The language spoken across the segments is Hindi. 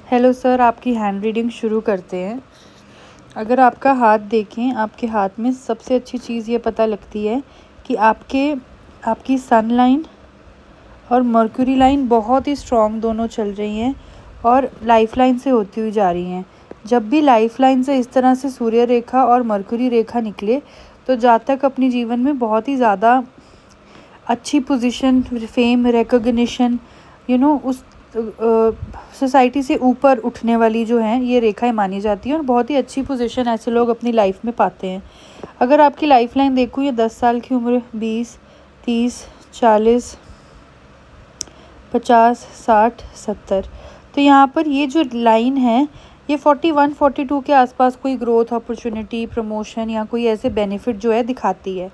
हेलो सर, आपकी हैंड रीडिंग शुरू करते हैं। अगर आपका हाथ देखें, आपके हाथ में सबसे अच्छी चीज़ ये पता लगती है कि आपकी सन लाइन और मर्क्यूरी लाइन बहुत ही स्ट्रॉन्ग दोनों चल रही हैं और लाइफ लाइन से होती हुई जा रही हैं। जब भी लाइफ लाइन से इस तरह से सूर्य रेखा और मर्क्यूरी रेखा निकले तो जातक अपने जीवन में बहुत ही ज़्यादा अच्छी पोजीशन, फेम, रिकॉग्निशन, उस सोसाइटी से ऊपर उठने वाली जो हैं ये रेखाएं मानी जाती हैं और बहुत ही अच्छी पोजीशन ऐसे लोग अपनी लाइफ में पाते हैं। अगर आपकी लाइफ लाइन देखूँ, ये 10 साल की उम्र, 20, 30, 40, 50, 60, 70, तो यहाँ पर ये जो लाइन है ये 41, 42 के आसपास कोई ग्रोथ, अपॉर्चुनिटी, प्रमोशन या कोई ऐसे बेनिफिट जो है दिखाती है।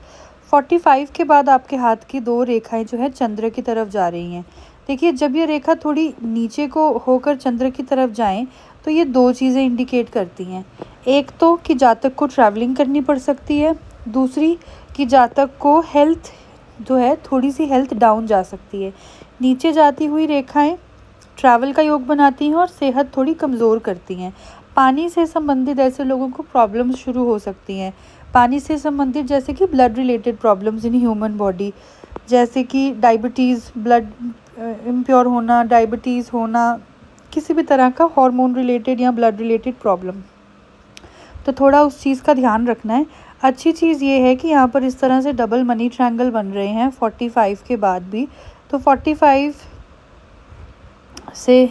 45 के बाद आपके हाथ की 2 रेखाएं जो है चंद्र की तरफ जा रही हैं। देखिए, जब ये रेखा थोड़ी नीचे को होकर चंद्र की तरफ जाएं तो ये 2 चीज़ें इंडिकेट करती हैं। एक तो कि जातक को ट्रैवलिंग करनी पड़ सकती है, दूसरी कि जातक को हेल्थ जो है थोड़ी सी हेल्थ डाउन जा सकती है। नीचे जाती हुई रेखाएं ट्रैवल का योग बनाती हैं और सेहत थोड़ी कमज़ोर करती हैं। पानी से संबंधित ऐसे लोगों को प्रॉब्लम्स शुरू हो सकती हैं। पानी से संबंधित जैसे कि blood related problems in human body, जैसे कि डायबिटीज़, ब्लड इम्प्योर होना, डायबिटीज़ होना, किसी भी तरह का हार्मोन रिलेटेड या ब्लड रिलेटेड प्रॉब्लम, तो थोड़ा उस चीज़ का ध्यान रखना है। अच्छी चीज़ ये है कि यहाँ पर इस तरह से डबल मनी ट्रायंगल बन रहे हैं 45 के बाद भी। तो 45 से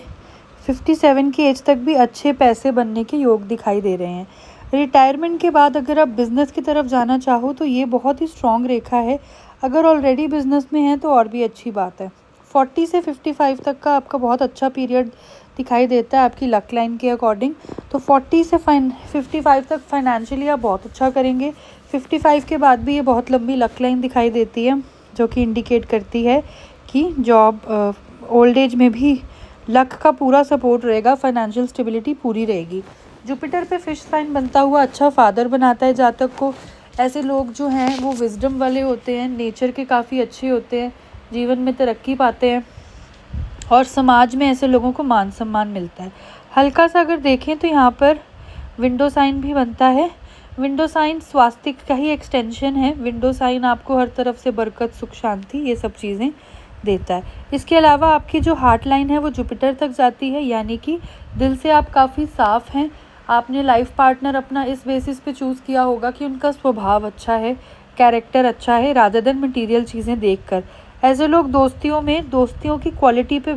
57 की एज तक भी अच्छे पैसे बनने के योग दिखाई दे रहे हैं। रिटायरमेंट के बाद अगर आप बिज़नेस की तरफ जाना चाहो तो ये बहुत ही स्ट्रॉन्ग रेखा है। अगर ऑलरेडी बिज़नेस में हैं तो और भी अच्छी बात है। 40 से 55 तक का आपका बहुत अच्छा पीरियड दिखाई देता है आपकी लक लाइन के अकॉर्डिंग। तो 40 से 55 तक फाइनेंशियली आप बहुत अच्छा करेंगे। 55 के बाद भी ये बहुत लंबी लक लाइन दिखाई देती है जो कि इंडिकेट करती है कि जॉब, ओल्ड एज में भी लक का पूरा सपोर्ट रहेगा, फाइनेंशियल स्टेबिलिटी पूरी रहेगी। जुपिटर पे फिश साइन बनता हुआ अच्छा फादर बनाता है जातक को। ऐसे लोग जो हैं वो विजडम वाले होते हैं, नेचर के काफ़ी अच्छे होते हैं, जीवन में तरक्की पाते हैं और समाज में ऐसे लोगों को मान सम्मान मिलता है। हल्का सा अगर देखें तो यहाँ पर विंडो साइन भी बनता है। विंडो साइन स्वास्तिक का ही एक्सटेंशन है। विंडो साइन आपको हर तरफ से बरकत, सुख, शांति, ये सब चीज़ें देता है। इसके अलावा आपकी जो हार्ट लाइन है वो जुपिटर तक जाती है, यानी कि दिल से आप काफ़ी साफ़ हैं। आपने लाइफ पार्टनर अपना इस बेसिस पे चूज़ किया होगा कि उनका स्वभाव अच्छा है, कैरेक्टर अच्छा है, रादर देन मटीरियल चीज़ें देखकर। ऐसे लोग दोस्तियों की क्वालिटी पे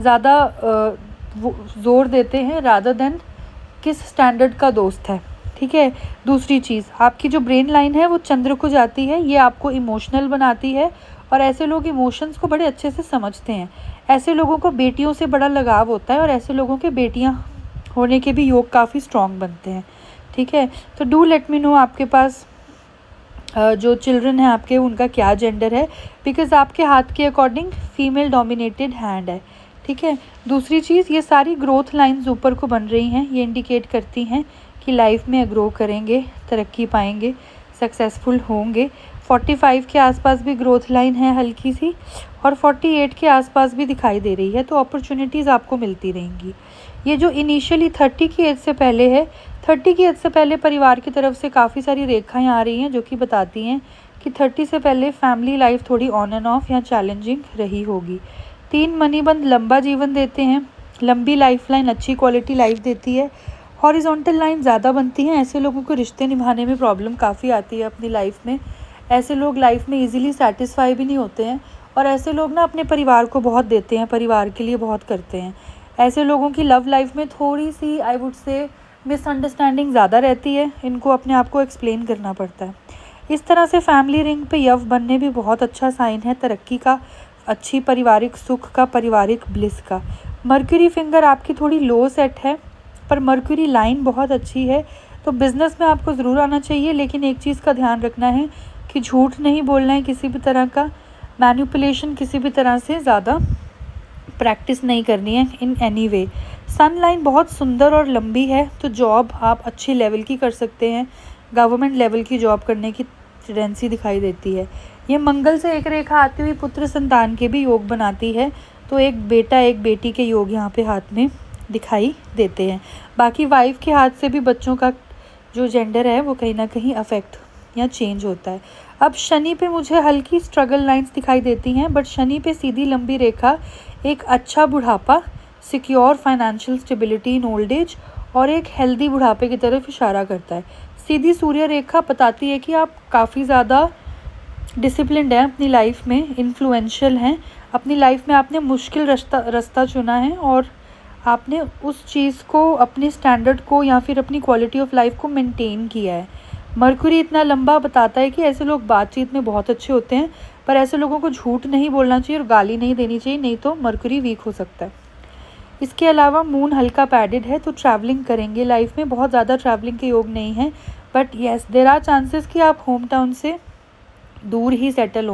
ज़्यादा ज़ोर देते हैं रादर देन किस स्टैंडर्ड का दोस्त है, ठीक है। दूसरी चीज़, आपकी जो ब्रेन लाइन है वो चंद्र को जाती है, ये आपको इमोशनल बनाती है और ऐसे लोग इमोशंस को बड़े अच्छे से समझते हैं। ऐसे लोगों को बेटियों से बड़ा लगाव होता है और ऐसे लोगों के बेटियां होने के भी योग काफ़ी स्ट्रॉन्ग बनते हैं, ठीक है। तो डू लेट मी नो आपके पास जो चिल्ड्रन हैं आपके, उनका क्या जेंडर है, बिकॉज आपके हाथ के अकॉर्डिंग फीमेल डोमिनेटेड हैंड है, ठीक है। दूसरी चीज़, ये सारी ग्रोथ लाइंस ऊपर को बन रही हैं, ये इंडिकेट करती हैं कि लाइफ में ग्रो करेंगे, तरक्की पाएंगे, सक्सेसफुल होंगे। 45 के आसपास भी ग्रोथ लाइन है हल्की सी और 48 के आसपास भी दिखाई दे रही है, तो अपॉर्चुनिटीज़ आपको मिलती रहेंगी। ये जो इनिशियली 30 की एज से पहले है, 30 की एज से पहले परिवार की तरफ से काफ़ी सारी रेखाएं आ रही हैं जो कि बताती हैं कि 30 से पहले फैमिली लाइफ थोड़ी ऑन एंड ऑफ या चैलेंजिंग रही होगी। 3 मणिबंध लंबा जीवन देते हैं, लंबी लाइफ लाइन अच्छी क्वालिटी लाइफ देती है। हॉरिजॉन्टल लाइन ज़्यादा बनती हैं, ऐसे लोगों को रिश्ते निभाने में प्रॉब्लम काफ़ी आती है अपनी लाइफ में। ऐसे लोग लाइफ में इजीली सेटिस्फाई भी नहीं होते हैं और ऐसे लोग ना अपने परिवार को बहुत देते हैं, परिवार के लिए बहुत करते हैं। ऐसे लोगों की लव लाइफ में थोड़ी सी, आई वुड से, मिसअंडरस्टैंडिंग ज़्यादा रहती है, इनको अपने आप को एक्सप्लेन करना पड़ता है। इस तरह से फैमिली रिंग पे यव बनने भी बहुत अच्छा साइन है तरक्की का, अच्छी पारिवारिक सुख का, पारिवारिक ब्लिस का। मर्क्यूरी फिंगर आपकी थोड़ी लो सेट है पर मर्क्यूरी लाइन बहुत अच्छी है, तो बिज़नेस में आपको ज़रूर आना चाहिए, लेकिन एक चीज़ का ध्यान रखना है कि झूठ नहीं बोलना है किसी भी तरह का, मैनिपुलेशन किसी भी तरह से ज़्यादा प्रैक्टिस नहीं करनी है in any way. Sun line बहुत सुंदर और लंबी है, तो जॉब आप अच्छे लेवल की कर सकते हैं, गवर्नमेंट लेवल की जॉब करने की टेंडेंसी दिखाई देती है। ये मंगल से एक रेखा आती हुई पुत्र संतान के भी योग बनाती है, तो एक बेटा एक बेटी के योग यहाँ पे हाथ में दिखाई देते हैं। बाकी वाइफ के हाथ से भी बच्चों का जो जेंडर है वो कहीं ना कहीं अफेक्ट या चेंज होता है। अब शनि पे मुझे हल्की स्ट्रगल लाइंस दिखाई देती हैं, बट शनि पे सीधी लंबी रेखा एक अच्छा बुढ़ापा, secure financial stability in old age और एक हेल्दी बुढ़ापे की तरफ इशारा करता है। सीधी सूर्य रेखा बताती है कि आप काफ़ी ज़्यादा डिसिप्लिन्ड हैं अपनी लाइफ में, इन्फ्लुएंशियल हैं। अपनी लाइफ में आपने मुश्किल रास्ता चुना है और आपने उस चीज़ को, अपने स्टैंडर्ड को या फिर अपनी क्वालिटी ऑफ लाइफ को मेंटेन किया है। मरकुरी इतना लंबा बताता है कि ऐसे लोग बातचीत में बहुत अच्छे होते हैं, पर ऐसे लोगों को झूठ नहीं बोलना चाहिए और गाली नहीं देनी चाहिए, नहीं तो मरकुरी वीक हो सकता है। इसके अलावा मून हल्का पैडेड है, तो ट्रैवलिंग करेंगे लाइफ में, बहुत ज़्यादा ट्रैवलिंग के योग नहीं है, but yes there are chances कि आप होम टाउन से दूर ही सेटल हो।